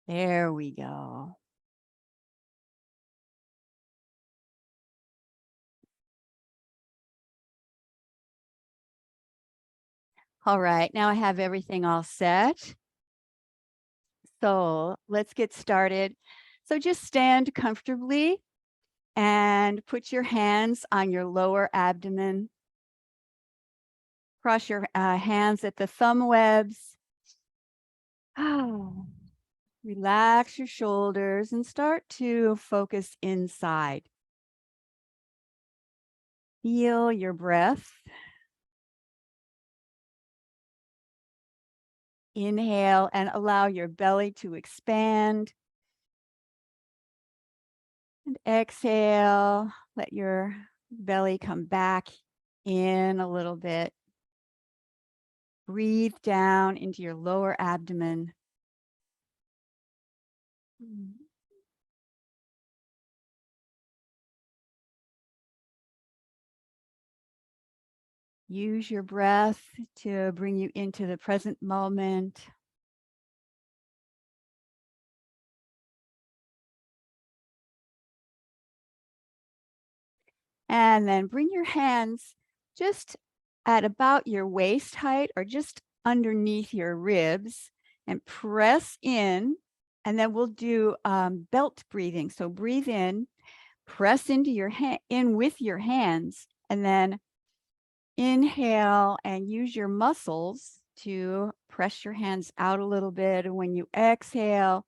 There we go. All right, now I have everything all set. So let's get started. So just stand comfortably and put your hands on your lower abdomen. Cross your hands at the thumb webs. Relax your shoulders and start to focus inside. Feel your breath. Inhale and allow your belly to expand. And exhale, let your belly come back in a little bit. Breathe down into your lower abdomen. Use your breath to bring you into the present moment. And then bring your hands just at about your waist height or just underneath your ribs and press in. And then we'll do belt breathing. So breathe in, press into your in with your hands, and then inhale and use your muscles to press your hands out a little bit. And when you exhale,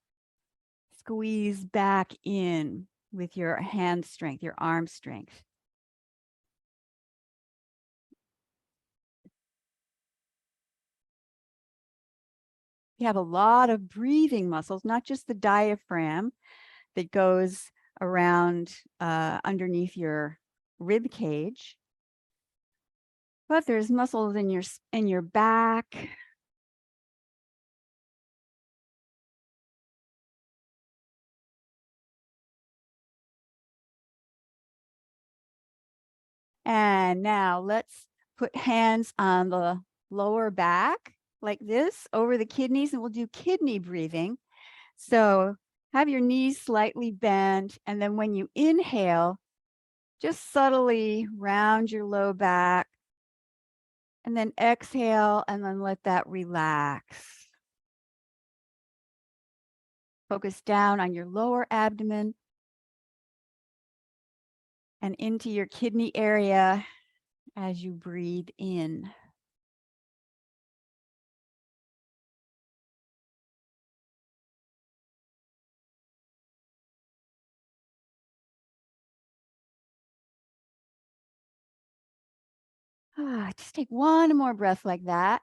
squeeze back in with your hand strength, your arm strength. You have a lot of breathing muscles, not just the diaphragm that goes around underneath your rib cage, but there's muscles in your back. And now let's put hands on the lower back like this over the kidneys, and we'll do kidney breathing. So have your knees slightly bent, and then when you inhale, just subtly round your low back, and then exhale, and then let that relax. Focus down on your lower abdomen and into your kidney area as you breathe in. Just take one more breath like that.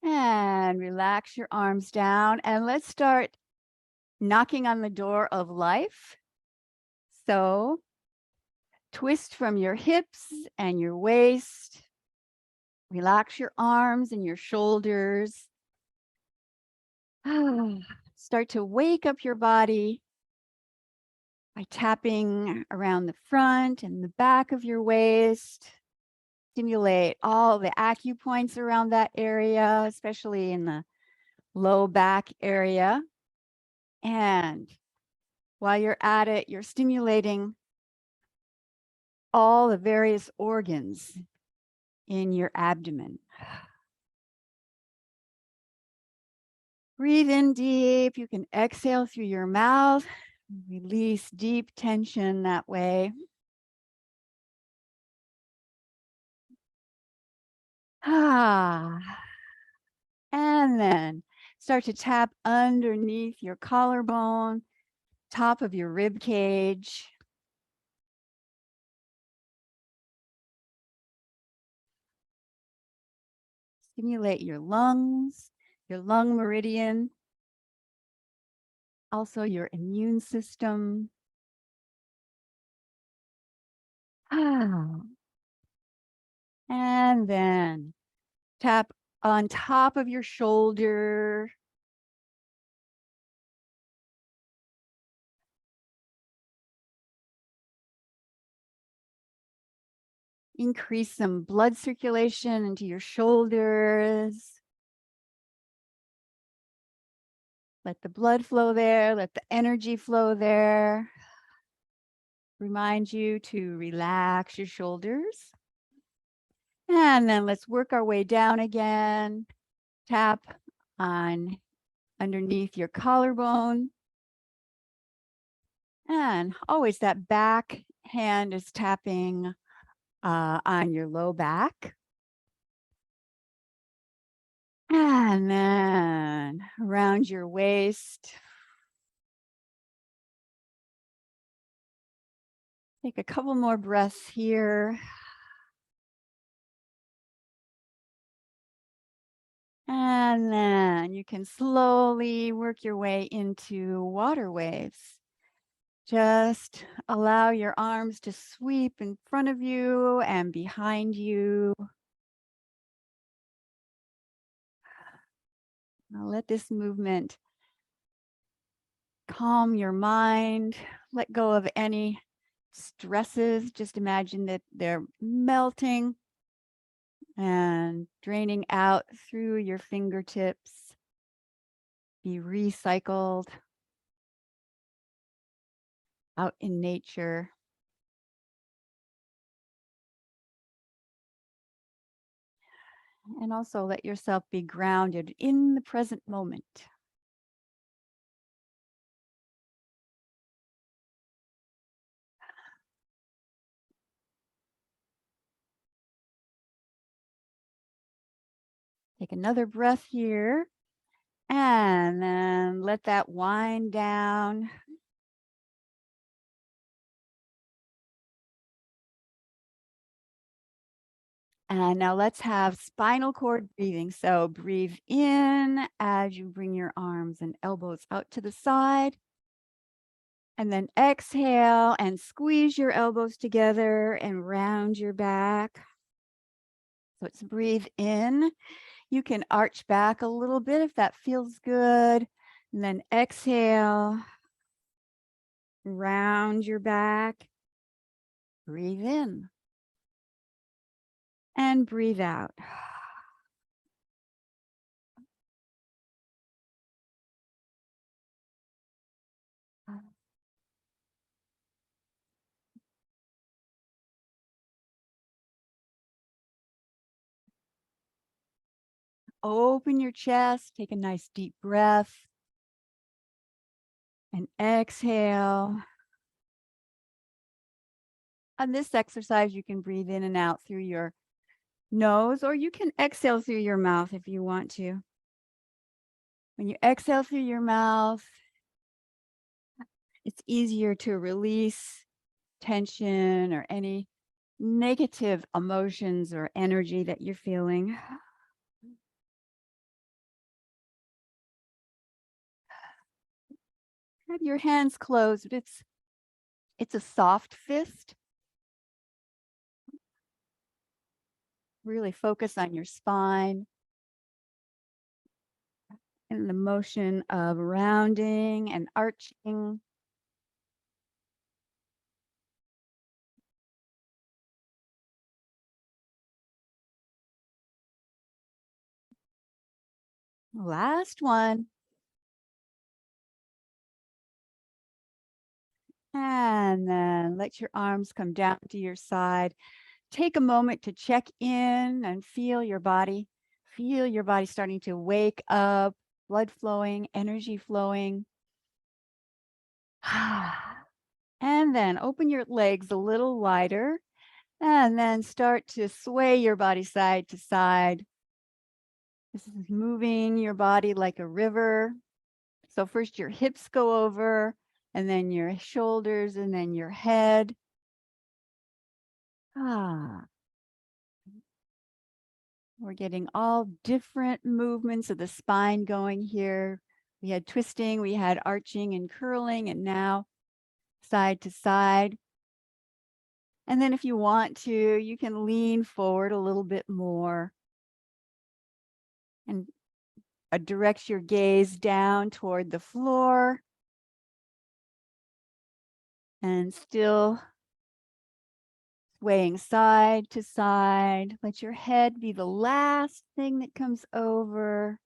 And relax your arms down. And let's start knocking on the door of life. So twist from your hips and your waist. Relax your arms and your shoulders. Start to wake up your body by tapping around the front and the back of your waist. Stimulate all the acupoints around that area, especially in the low back area. And while you're at it, you're stimulating all the various organs in your abdomen. Breathe in deep. You can exhale through your mouth. Release deep tension that way. And then start to tap underneath your collarbone, top of your rib cage. Stimulate your lungs, your lung meridian, also your immune system. And then tap on top of your shoulder. increase some blood circulation into your shoulders. Let the blood flow there, let the energy flow there. Remind you to relax your shoulders. And then let's work our way down again. Tap on underneath your collarbone. And always that back hand is tapping on your low back. And then around your waist. Take a couple more breaths here. And then you can slowly work your way into water waves. Just allow your arms to sweep in front of you and behind you. Now let this movement calm your mind. Let go of any stresses. Just imagine that they're melting and draining out through your fingertips. Be recycled out in nature. And also let yourself be grounded in the present moment. Take another breath here. And then let that wind down. And now let's have spinal cord breathing. So breathe in as you bring your arms and elbows out to the side. And then exhale and squeeze your elbows together and round your back. So let's breathe in. You can arch back a little bit if that feels good. And then exhale, round your back. Breathe in. And breathe out. Open your chest, take a nice deep breath, and exhale. On this exercise, you can breathe in and out through your nose, or you can exhale through your mouth if you want to. When you exhale through your mouth, it's easier to release tension or any negative emotions or energy that you're feeling. Have your hands closed. It's a soft fist. Really focus on your spine and the motion of rounding and arching. Last one. And then let your arms come down to your side. Take a moment to check in and feel your body. Feel your body starting to wake up, blood flowing, energy flowing. And then open your legs a little wider and then start to sway your body side to side. This is moving your body like a river. So first your hips go over, and then your shoulders, and then your head. We're getting all different movements of the spine going here. We had twisting, we had arching and curling, and now side to side. And then if you want to, you can lean forward a little bit more and direct your gaze down toward the floor. And still Swaying side to side. Let your head be the last thing that comes over.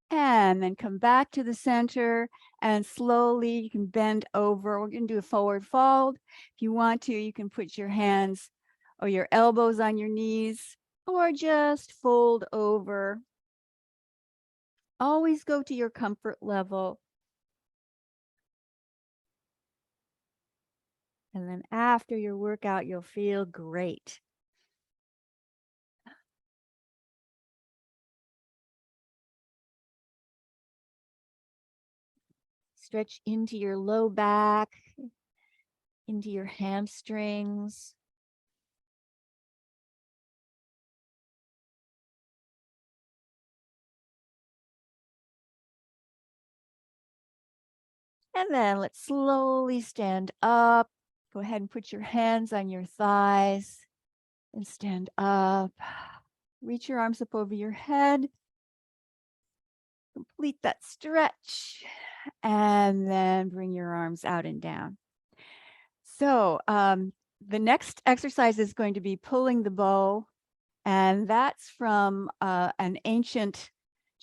And then come back to the center and slowly you can bend over. We're going to do a forward fold. If you want to, you can put your hands or your elbows on your knees or just fold over. Always go to your comfort level. And then after your workout, you'll feel great. Stretch into your low back, into your hamstrings. And then let's slowly stand up. Go ahead and put your hands on your thighs and stand up. Reach your arms up over your head. Complete that stretch. And then bring your arms out and down. So the next exercise is going to be pulling the bow. And that's from an ancient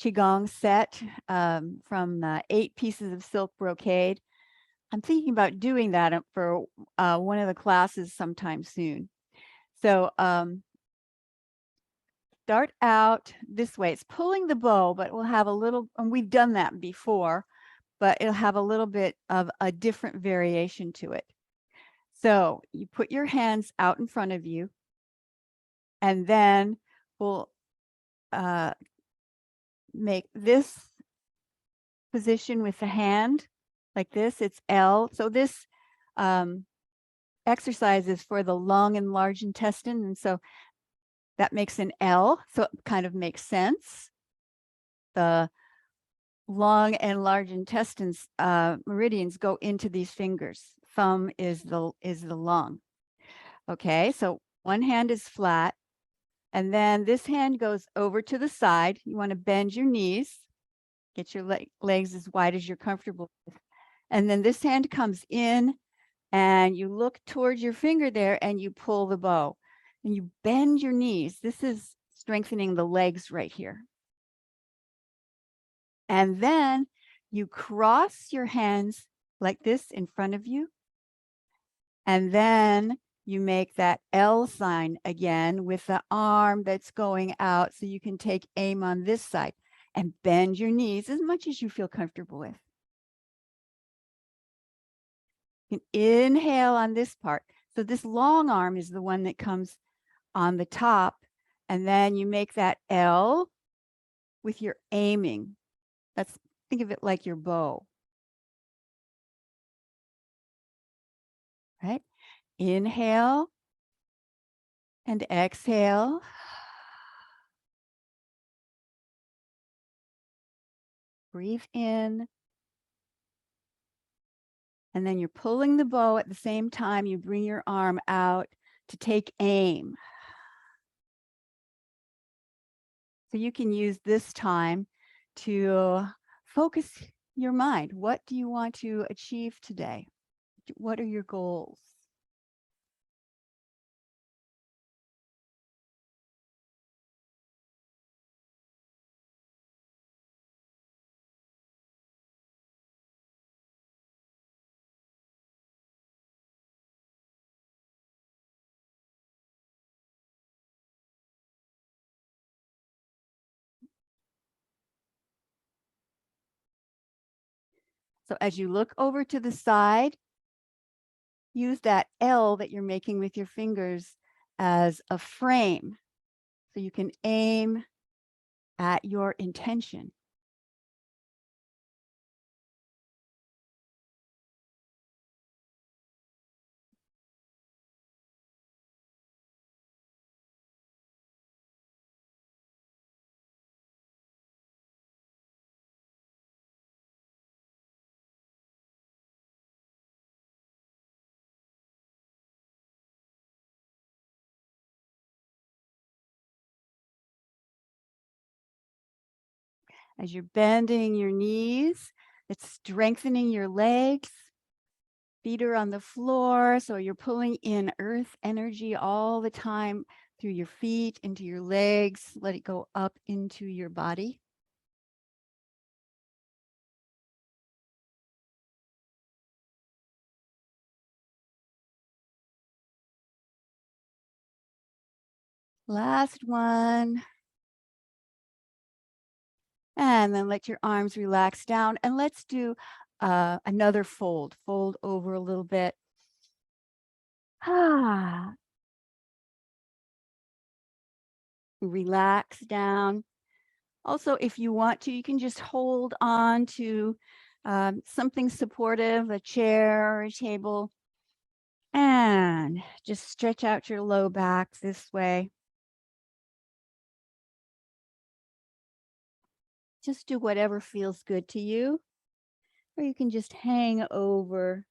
Qigong set from 8 pieces of silk brocade. I'm thinking about doing that for one of the classes sometime soon. So start out this way. It's pulling the bow, but we'll have a little, and we've done that before, but it'll have a little bit of a different variation to it. So you put your hands out in front of you, and then we'll make this position with the hand like this. It's L. So this exercise is for the long and large intestine. And so that makes an L. So it kind of makes sense. The long and large intestines meridians go into these fingers. Thumb is the lung. Okay, so one hand is flat. And then this hand goes over to the side. You want to bend your knees. Get your legs as wide as you're comfortable with. And then this hand comes in and you look towards your finger there and you pull the bow and you bend your knees. This is strengthening the legs right here. And then you cross your hands like this in front of you. And then you make that L sign again with the arm that's going out so you can take aim on this side and bend your knees as much as you feel comfortable with. You can inhale on this part. So this long arm is the one that comes on the top. And then you make that L with your aiming. Think of it like your bow. Right? Inhale and exhale. Breathe in. And then you're pulling the bow at the same time you bring your arm out to take aim. So you can use this time to focus your mind. What do you want to achieve today? What are your goals? So as you look over to the side, use that L that you're making with your fingers as a frame. So you can aim at your intention. As you're bending your knees, it's strengthening your legs. Feet are on the floor, so you're pulling in earth energy all the time through your feet, into your legs. Let it go up into your body. Last one. And then let your arms relax down. And let's do another fold. Fold over a little bit. Relax down. Also, if you want to, you can just hold on to something supportive, a chair or a table, and just stretch out your low back this way. Just do whatever feels good to you, or you can just hang over.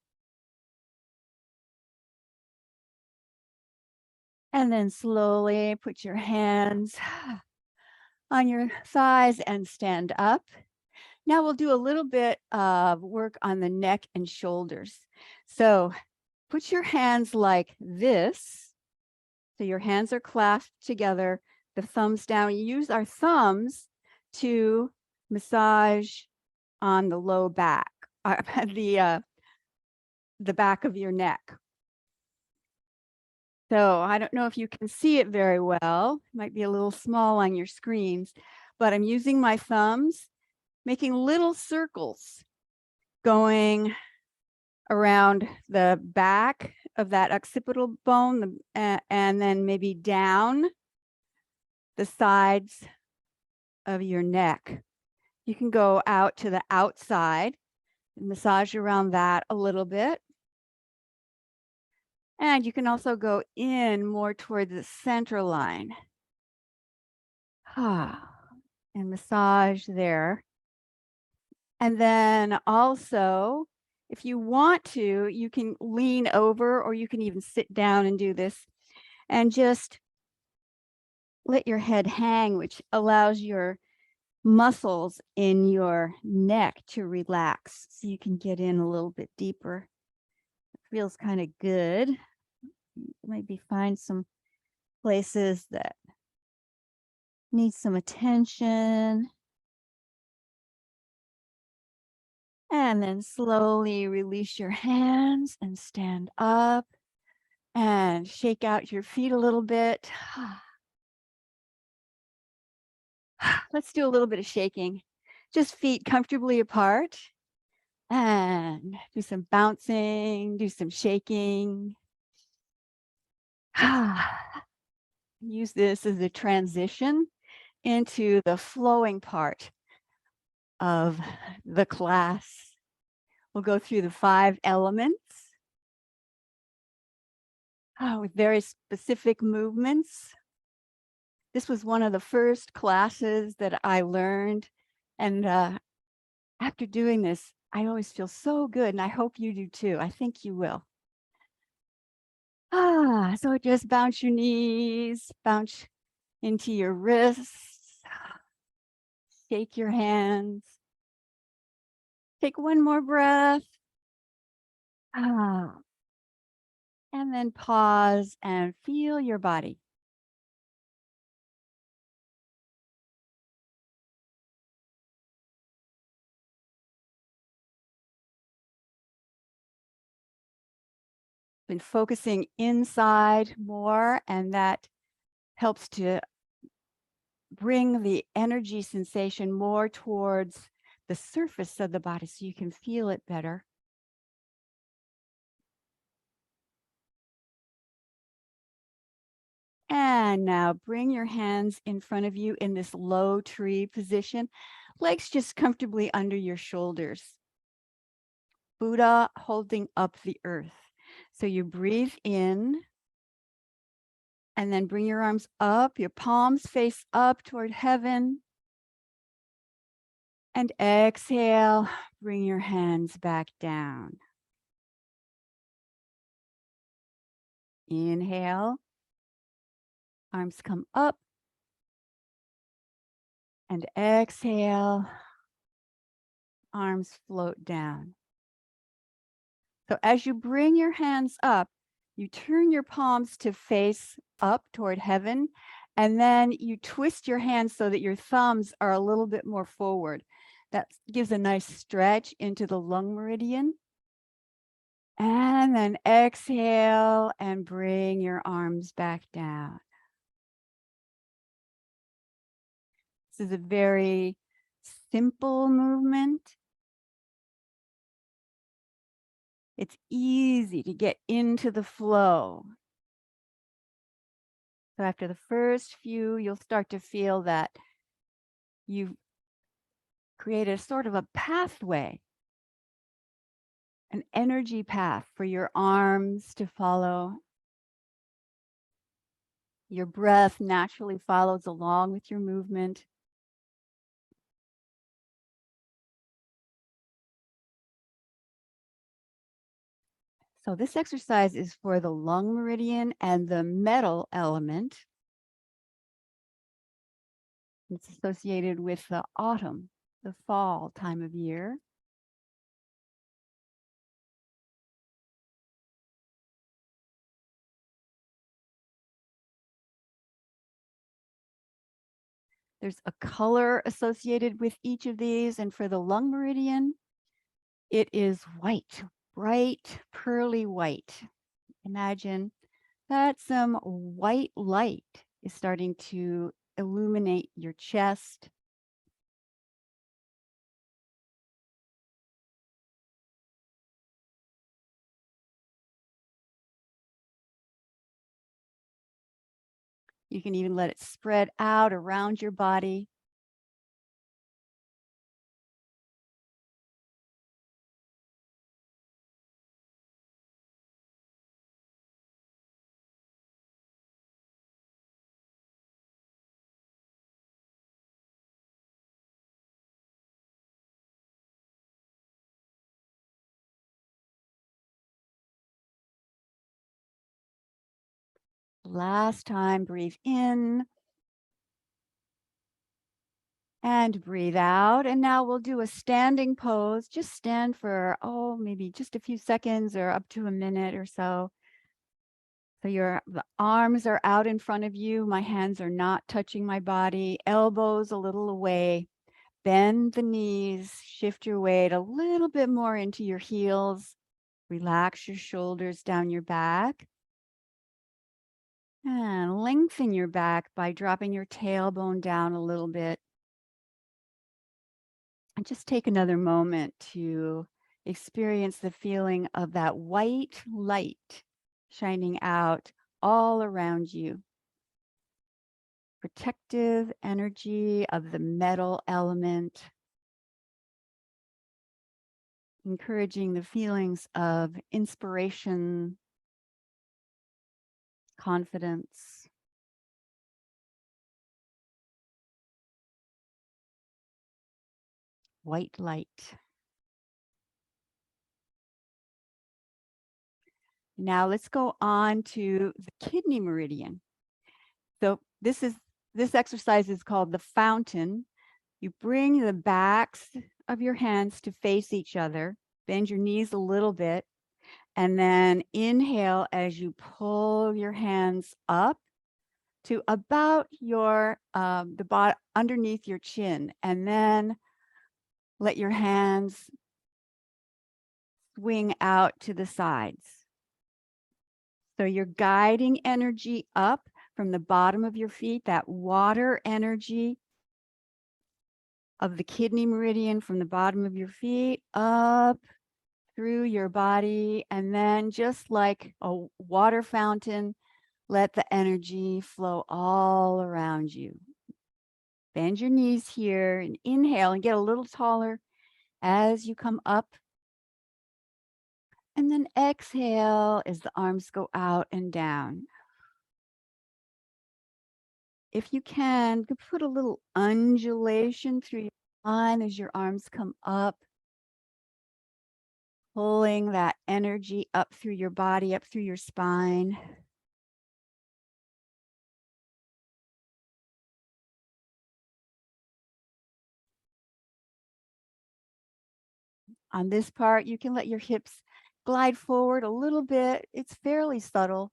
And then slowly put your hands on your thighs and stand up. Now we'll do a little bit of work on the neck and shoulders. So put your hands like this. So your hands are clasped together, the thumbs down. You use our thumbs to massage on the low back, the back of your neck. So I don't know if you can see it very well. It might be a little small on your screens, but I'm using my thumbs, making little circles going around the back of that occipital bone, and then maybe down the sides of your neck. You can go out to the outside and massage around that a little bit. And you can also go in more toward the center line. And massage there. And then also, if you want to, you can lean over, or you can even sit down and do this, and just let your head hang, which allows your muscles in your neck to relax, so you can get in a little bit deeper. It feels kind of good. Maybe find some places that need some attention. And then slowly release your hands and stand up and shake out your feet a little bit. Let's do a little bit of shaking. Just feet comfortably apart, and do some bouncing, do some shaking. Use this as a transition into the flowing part of the class. We'll go through the 5 elements with very specific movements. This was one of the first classes that I learned. And after doing this, I always feel so good. And I hope you do too. I think you will. So just bounce your knees, bounce into your wrists, shake your hands. Take one more breath. And then pause and feel your body. Been focusing inside more, and that helps to bring the energy sensation more towards the surface of the body so you can feel it better. And now bring your hands in front of you in this low tree position, legs just comfortably under your shoulders. Buddha holding up the earth. So you breathe in, and then bring your arms up, your palms face up toward heaven. And exhale, bring your hands back down. Inhale, arms come up. And exhale, arms float down. So as you bring your hands up, you turn your palms to face up toward heaven, and then you twist your hands so that your thumbs are a little bit more forward. That gives a nice stretch into the lung meridian. And then exhale and bring your arms back down. This is a very simple movement. It's easy to get into the flow. So after the first few, you'll start to feel that you've created a sort of a pathway, an energy path for your arms to follow. Your breath naturally follows along with your movement. So this exercise is for the lung meridian and the metal element. It's associated with the autumn, the fall time of year. There's a color associated with each of these, and for the lung meridian, it is white, bright, pearly white. Imagine that some white light is starting to illuminate your chest. You can even let it spread out around your body. Last time, breathe in and breathe out. And now we'll do a standing pose. Just stand for, maybe just a few seconds or up to a minute or so. So the arms are out in front of you. My hands are not touching my body. Elbows a little away. Bend the knees. Shift your weight a little bit more into your heels. Relax your shoulders down your back. And lengthen your back by dropping your tailbone down a little bit. And just take another moment to experience the feeling of that white light shining out all around you. Protective energy of the metal element, encouraging the feelings of inspiration, confidence. White light. Now let's go on to the kidney meridian. So this exercise is called the fountain. You bring the backs of your hands to face each other, bend your knees a little bit, and then inhale as you pull your hands up to about your underneath your chin, and then let your hands swing out to the sides. So you're guiding energy up from the bottom of your feet, that water energy of the kidney meridian from the bottom of your feet up through your body, and then just like a water fountain, let the energy flow all around you. Bend your knees here and inhale and get a little taller as you come up. And then exhale as the arms go out and down. If you can, put a little undulation through your spine as your arms come up, pulling that energy up through your body, up through your spine. On this part, you can let your hips glide forward a little bit. It's fairly subtle.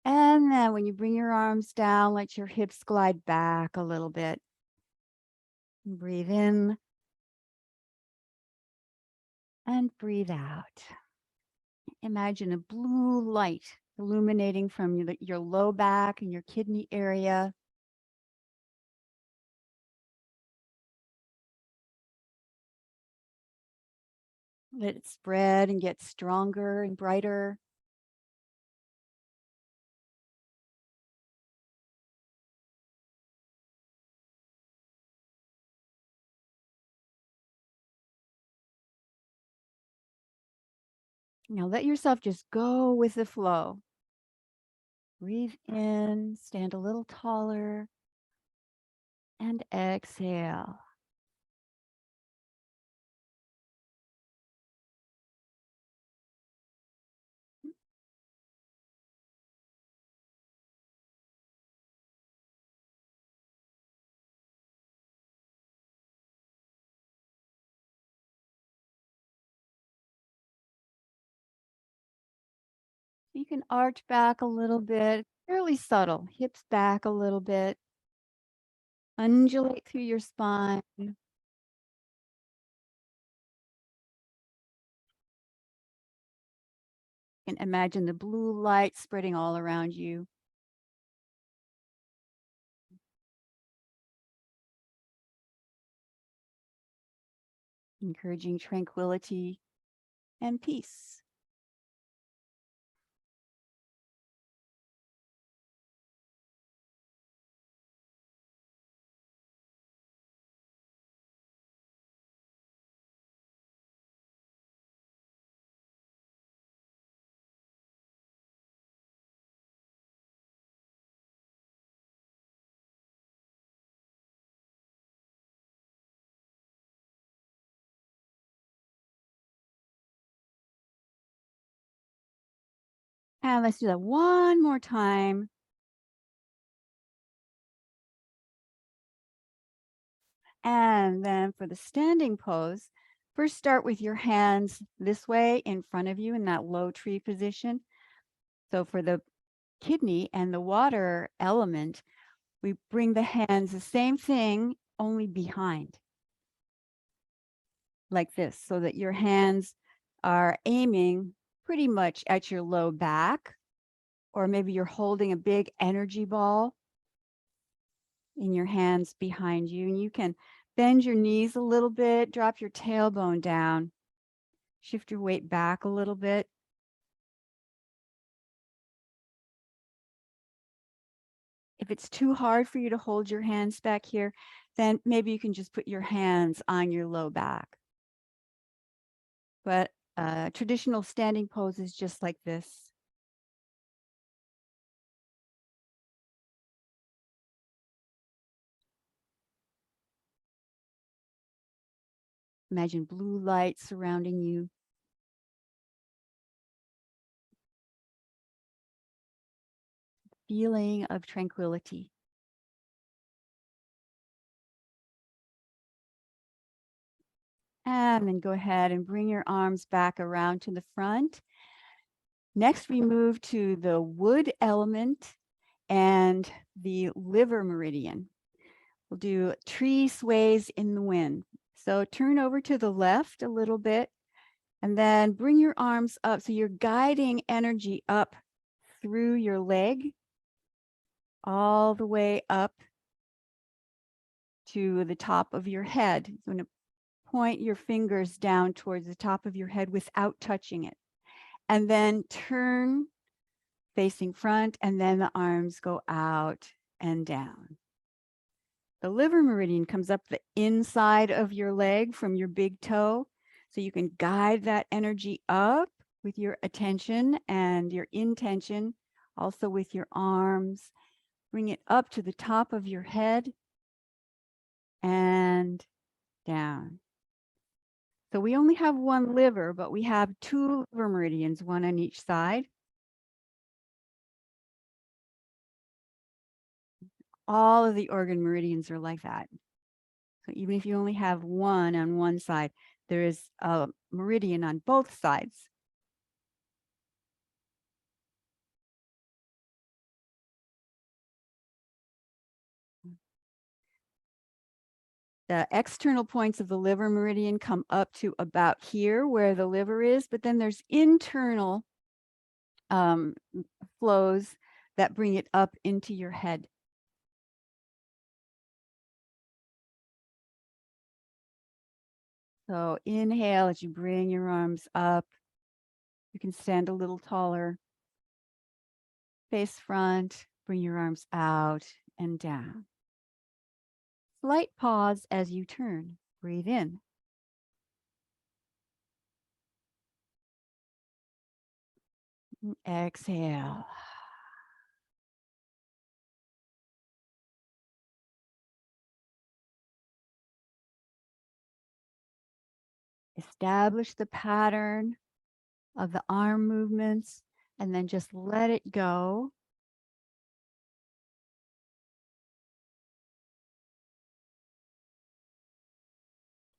And then when you bring your arms down, let your hips glide back a little bit. Breathe in and breathe out. Imagine a blue light illuminating from your low back and your kidney area. Let it spread and get stronger and brighter. Now let yourself just go with the flow. Breathe in, stand a little taller, and exhale. You can arch back a little bit, fairly subtle, hips back a little bit. Undulate through your spine. And imagine the blue light spreading all around you. Encouraging tranquility and peace. And let's do that one more time. And then for the standing pose, first start with your hands this way in front of you in that low tree position. So for the kidney and the water element, we bring the hands the same thing, only behind. Like this, so that your hands are aiming pretty much at your low back, or maybe you're holding a big energy ball in your hands behind you, and you can bend your knees a little bit, drop your tailbone down, shift your weight back a little bit. If it's too hard for you to hold your hands back here, then maybe you can just put your hands on your low back. But traditional standing pose is just like this. Imagine blue light surrounding you. Feeling of tranquility. And then go ahead and bring your arms back around to the front. Next, we move to the wood element and the liver meridian. We'll do tree sways in the wind. So turn over to the left a little bit and then bring your arms up. So you're guiding energy up through your leg all the way up to the top of your head. So I'm going to point your fingers down towards the top of your head without touching it. And then turn facing front, and then the arms go out and down. The liver meridian comes up the inside of your leg from your big toe. So you can guide that energy up with your attention and your intention, also with your arms. Bring it up to the top of your head and down. So we only have one liver, but we have two liver meridians, one on each side. All of the organ meridians are like that. So even if you only have one on one side, there is a meridian on both sides. The external points of the liver meridian come up to about here where the liver is, but then there's internal flows that bring it up into your head. So inhale as you bring your arms up. You can stand a little taller. Face front, bring your arms out and down. Slight pause as you turn. Breathe in. Exhale. Establish the pattern of the arm movements and then just let it go.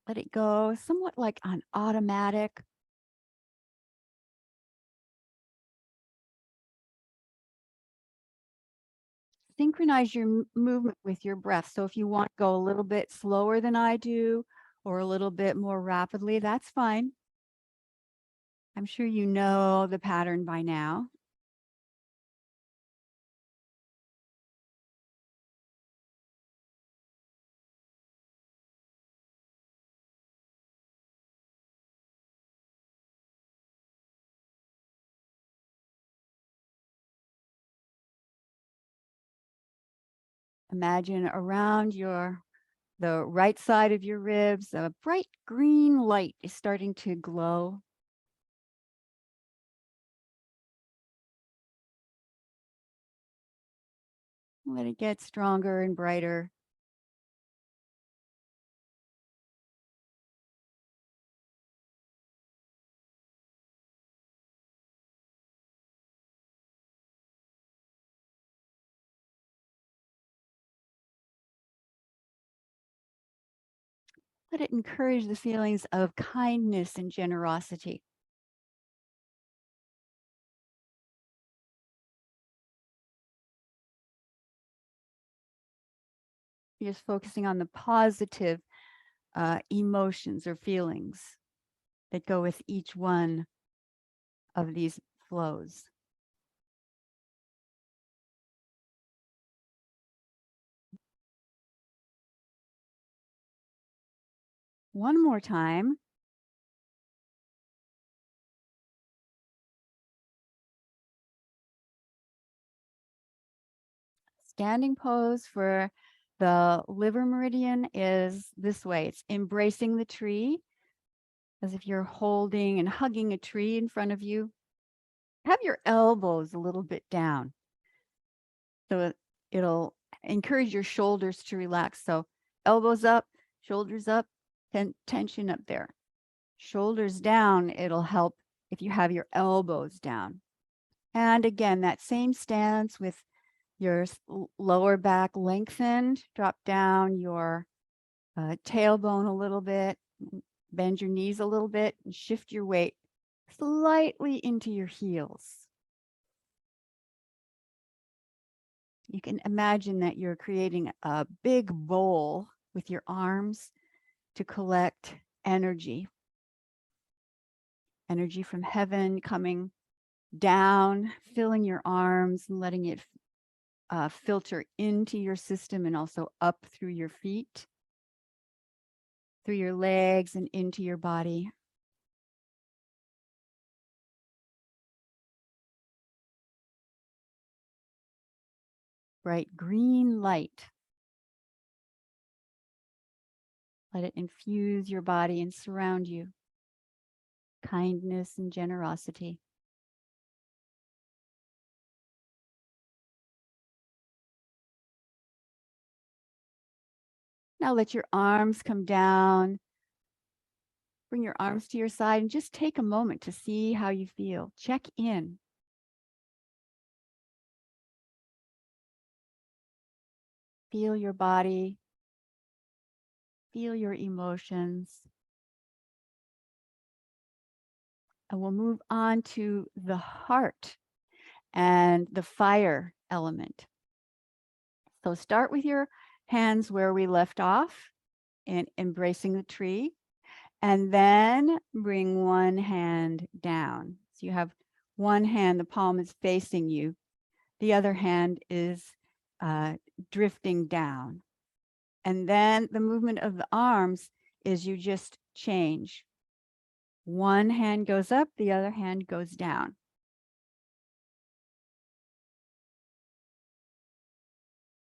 Let it go somewhat like on automatic. Synchronize your movement with your breath. So if you want to go a little bit slower than I do or a little bit more rapidly, that's fine. I'm sure you know the pattern by now. Imagine around the right side of your ribs, a bright green light is starting to glow. Let it get stronger and brighter. Let it encourage the feelings of kindness and generosity. You're just focusing on the positive emotions or feelings that go with each one of these flows. One more time. Standing pose for the liver meridian is this way. It's embracing the tree as if you're holding and hugging a tree in front of you. Have your elbows a little bit down. So it'll encourage your shoulders to relax. So elbows up, shoulders up, tension up there. Shoulders down, it'll help if you have your elbows down. And again, that same stance with your lower back lengthened, drop down your tailbone a little bit, bend your knees a little bit, and shift your weight slightly into your heels. You can imagine that you're creating a big bowl with your arms to collect energy. Energy from heaven coming down, filling your arms and letting it filter into your system and also up through your feet, through your legs and into your body. Bright green light. Let it infuse your body and surround you. Kindness and generosity. Now let your arms come down. Bring your arms to your side and just take a moment to see how you feel. Check in. Feel your body. Feel your emotions. And we'll move on to the heart and the fire element. So start with your hands where we left off in embracing the tree, and then bring one hand down. So you have one hand, the palm is facing you. The other hand is drifting down. And then the movement of the arms is you just change. One hand goes up, the other hand goes down.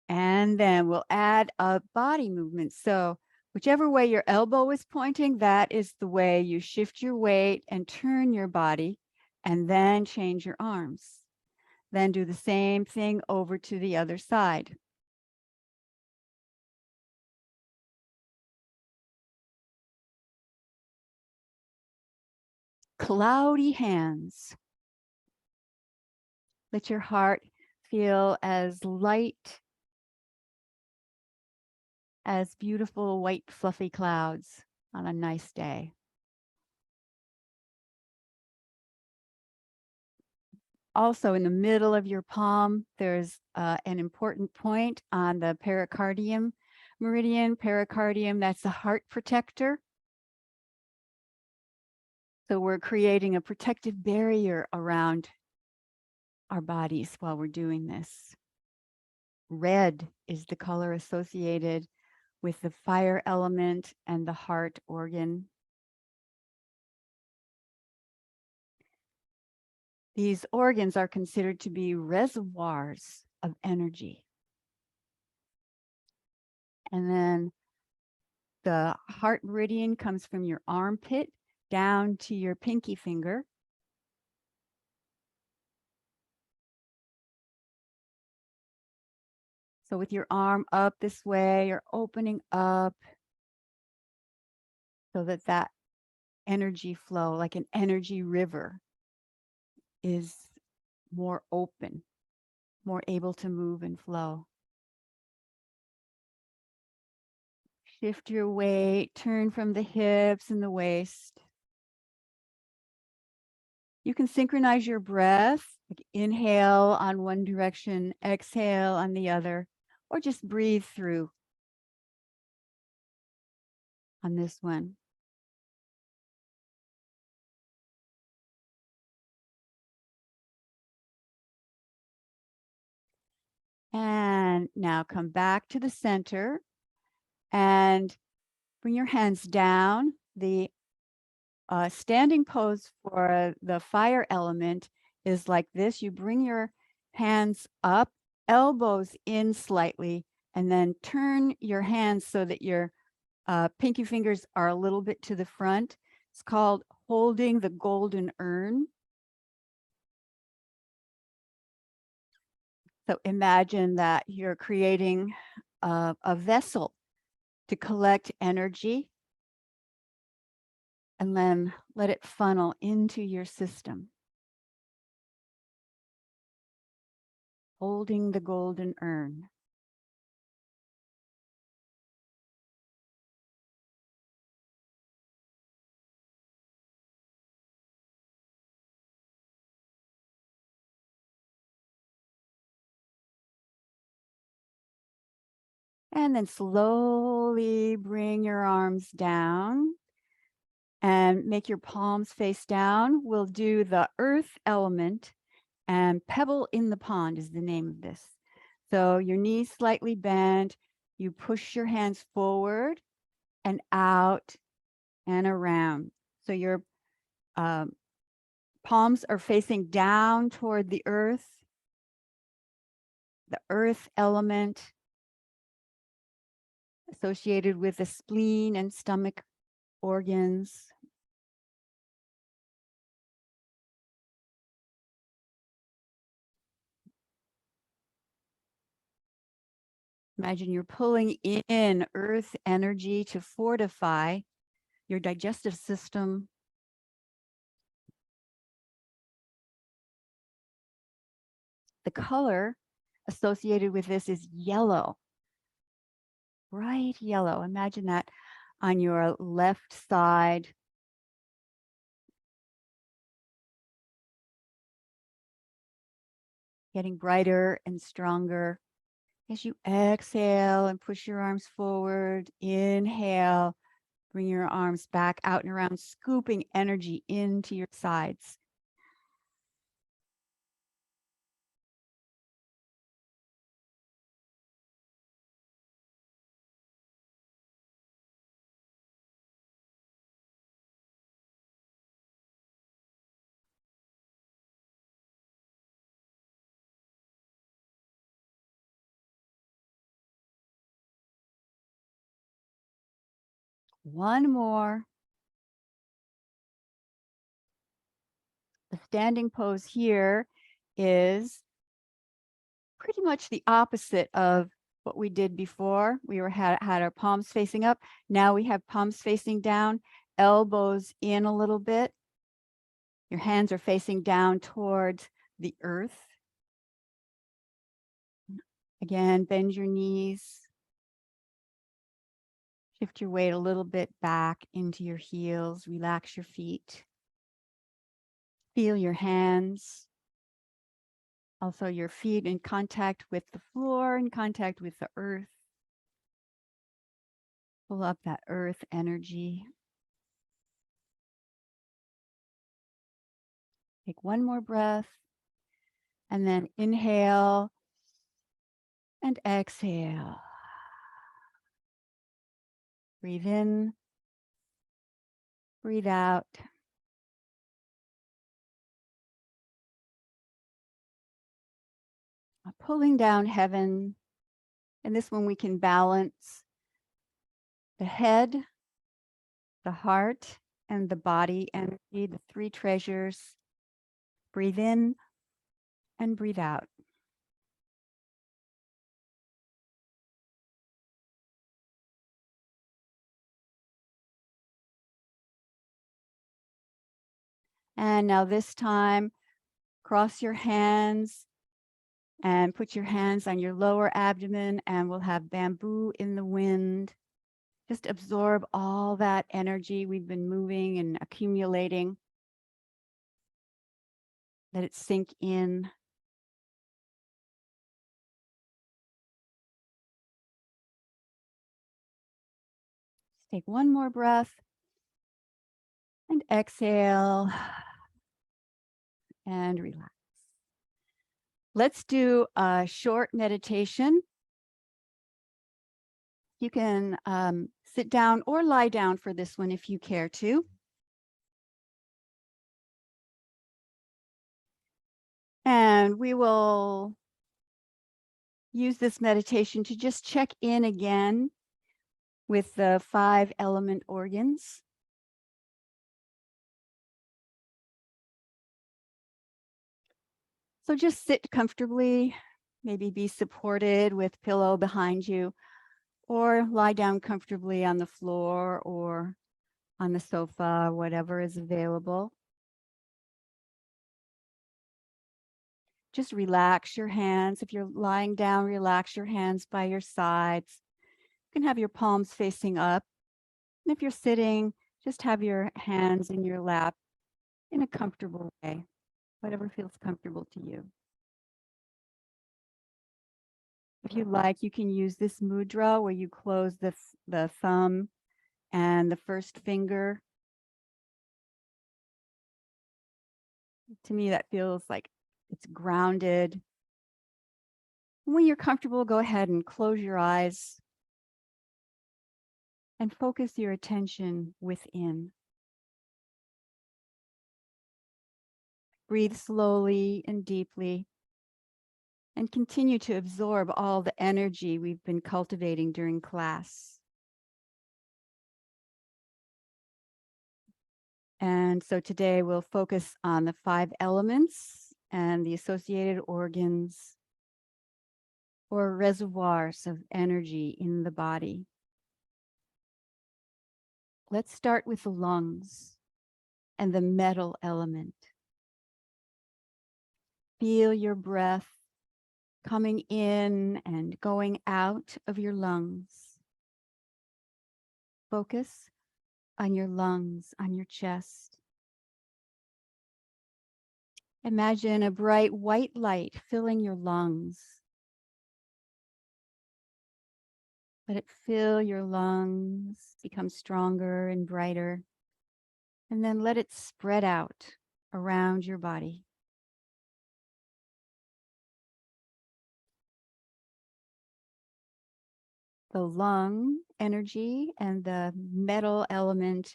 And then we'll add a body movement. So whichever way your elbow is pointing, that is the way you shift your weight and turn your body, and then change your arms. Then do the same thing over to the other side. Cloudy hands. Let your heart feel as light as beautiful white fluffy clouds on a nice day. Also, in the middle of your palm, there's an important point on the pericardium meridian. Pericardium, that's the heart protector. So we're creating a protective barrier around our bodies while we're doing this. Red is the color associated with the fire element and the heart organ. These organs are considered to be reservoirs of energy. And then the heart meridian comes from your armpit down to your pinky finger. So with your arm up this way, you're opening up so that that energy flow, like an energy river, is more open, more able to move and flow. Shift your weight, turn from the hips and the waist. You can synchronize your breath, like inhale on one direction, exhale on the other, or just breathe through on this one. And now come back to the center and bring your hands down. The standing pose for the fire element is like this. You bring your hands up, elbows in slightly, and then turn your hands so that your pinky fingers are a little bit to the front. It's called holding the golden urn. So imagine that you're creating a vessel to collect energy and then let it funnel into your system. Holding the golden urn. And then slowly bring your arms down and make your palms face down. We'll do the earth element, and pebble in the pond is the name of this. So your knees slightly bent, you push your hands forward and out and around. So your palms are facing down toward the earth element associated with the spleen and stomach organs. Imagine you're pulling in earth energy to fortify your digestive system. The color associated with this is yellow, bright yellow. Imagine that on your left side. getting brighter and stronger. As you exhale and push your arms forward, inhale, bring your arms back out and around, scooping energy into your sides. One more. The standing pose here is pretty much the opposite of what we did before. We had our palms facing up. Now we have palms facing down, elbows in a little bit. Your hands are facing down towards the earth. Again, bend your knees. Shift your weight a little bit back into your heels. Relax your feet. Feel your hands. Also your feet in contact with the floor, in contact with the earth. Pull up that earth energy. Take one more breath and then inhale and exhale. Breathe in, breathe out. Pulling down heaven. And this one we can balance the head, the heart, and the body energy, the three treasures. Breathe in and breathe out. And now this time, cross your hands and put your hands on your lower abdomen, and we'll have bamboo in the wind. Just absorb all that energy we've been moving and accumulating. Let it sink in. Take one more breath and exhale and relax. Let's do a short meditation. You can sit down or lie down for this one if you care to. And we will use this meditation to just check in again with the 5 element organs. So just sit comfortably, maybe be supported with pillow behind you, or lie down comfortably on the floor or on the sofa, whatever is available. Just relax your hands. If you're lying down, relax your hands by your sides. You can have your palms facing up. And if you're sitting, just have your hands in your lap in a comfortable way, whatever feels comfortable to you. If you like, you can use this mudra where you close the thumb and the first finger. To me, that feels like it's grounded. When you're comfortable, go ahead and close your eyes and focus your attention within. Breathe slowly and deeply and continue to absorb all the energy we've been cultivating during class. And so today we'll focus on the 5 elements and the associated organs or reservoirs of energy in the body. Let's start with the lungs and the metal element. Feel your breath coming in and going out of your lungs. Focus on your lungs, on your chest. Imagine a bright white light filling your lungs. Let it fill your lungs, become stronger and brighter, and then let it spread out around your body. The lung energy and the metal element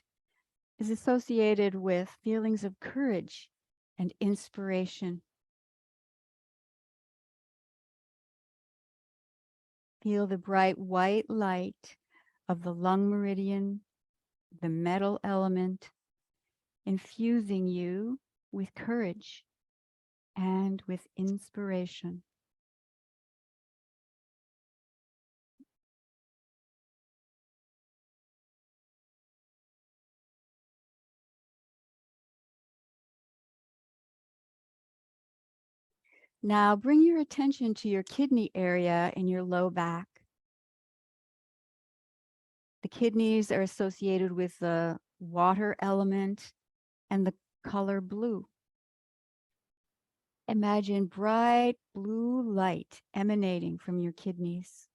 is associated with feelings of courage and inspiration. Feel the bright white light of the lung meridian, the metal element, infusing you with courage and with inspiration. Now bring your attention to your kidney area in your low back. The kidneys are associated with the water element and the color blue. Imagine bright blue light emanating from your kidneys.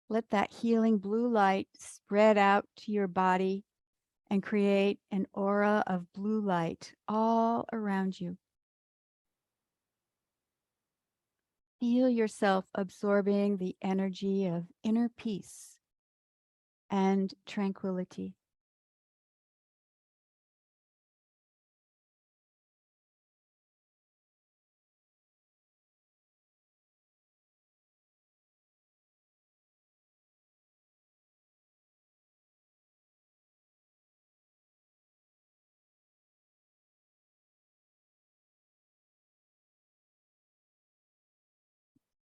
Let that healing blue light spread out to your body and create an aura of blue light all around you. Feel yourself absorbing the energy of inner peace and tranquility.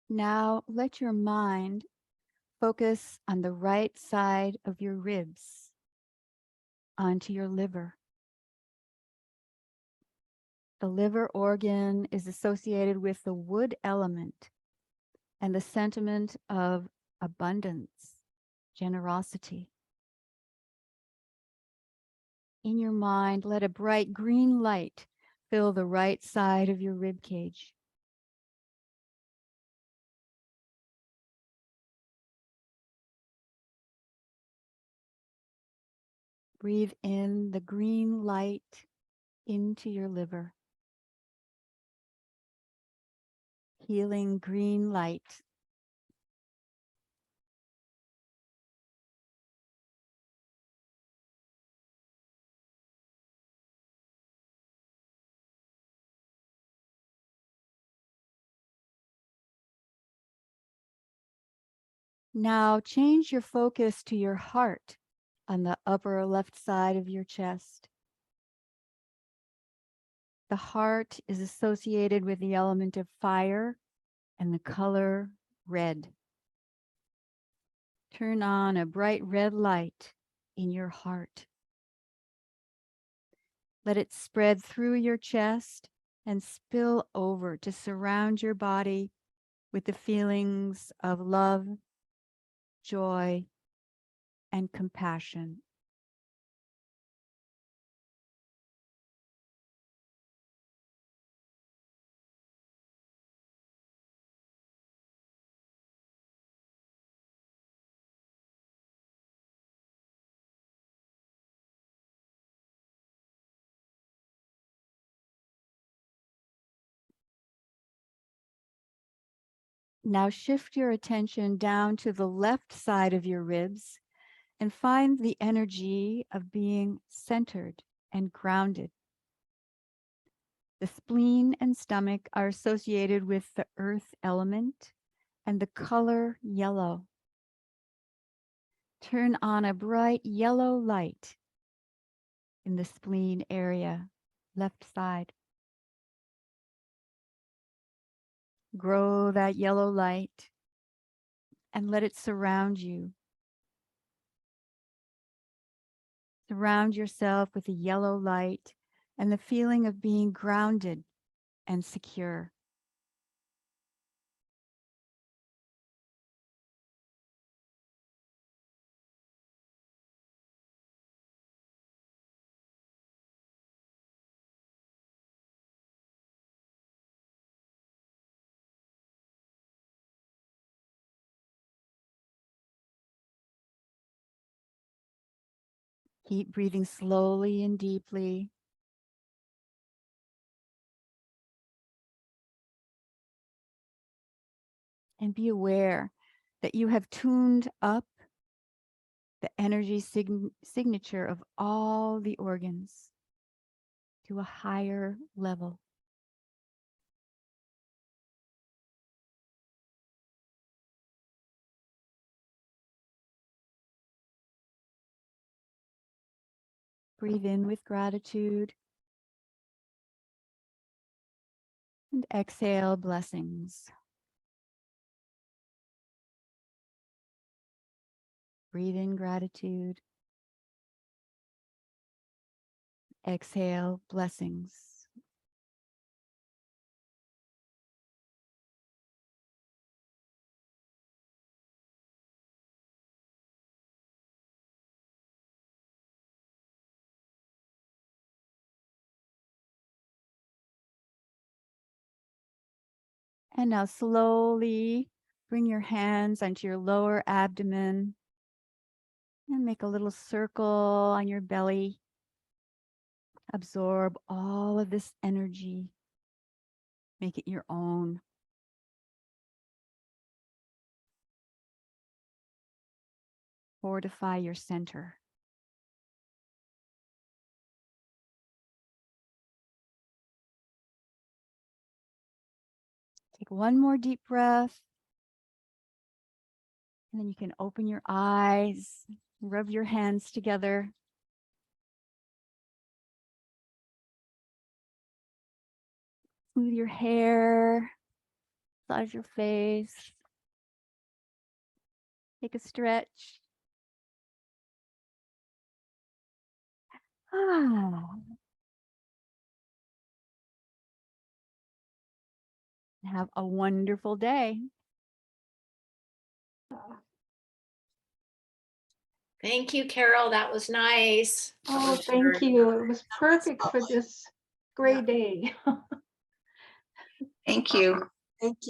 Now let your mind focus on the right side of your ribs, onto your liver. The liver organ is associated with the wood element and the sentiment of abundance, generosity. In your mind, let a bright green light fill the right side of your rib cage. Breathe in the green light into your liver. Healing green light. Now change your focus to your heart on the upper left side of your chest. The heart is associated with the element of fire and the color red. Turn on a bright red light in your heart. Let it spread through your chest and spill over to surround your body with the feelings of love, joy, and compassion. Now shift your attention down to the left side of your ribs and find the energy of being centered and grounded. The spleen and stomach are associated with the earth element and the color yellow. Turn on a bright yellow light in the spleen area, left side. Grow that yellow light and let it surround you. Surround yourself with the yellow light and the feeling of being grounded and secure. Keep breathing slowly and deeply. And be aware that you have tuned up the energy signature of all the organs to a higher level. Breathe in with gratitude and exhale blessings. Breathe in gratitude. Exhale blessings. And now slowly bring your hands onto your lower abdomen and make a little circle on your belly. Absorb all of this energy. Make it your own. Fortify your center. Take one more deep breath. And then you can open your eyes, rub your hands together. Smooth your hair, massage your face. Take a stretch. Have a wonderful day. Thank you, Carol. That was nice. Oh, thank you. It was perfect for this gray day. Thank you. Thank you.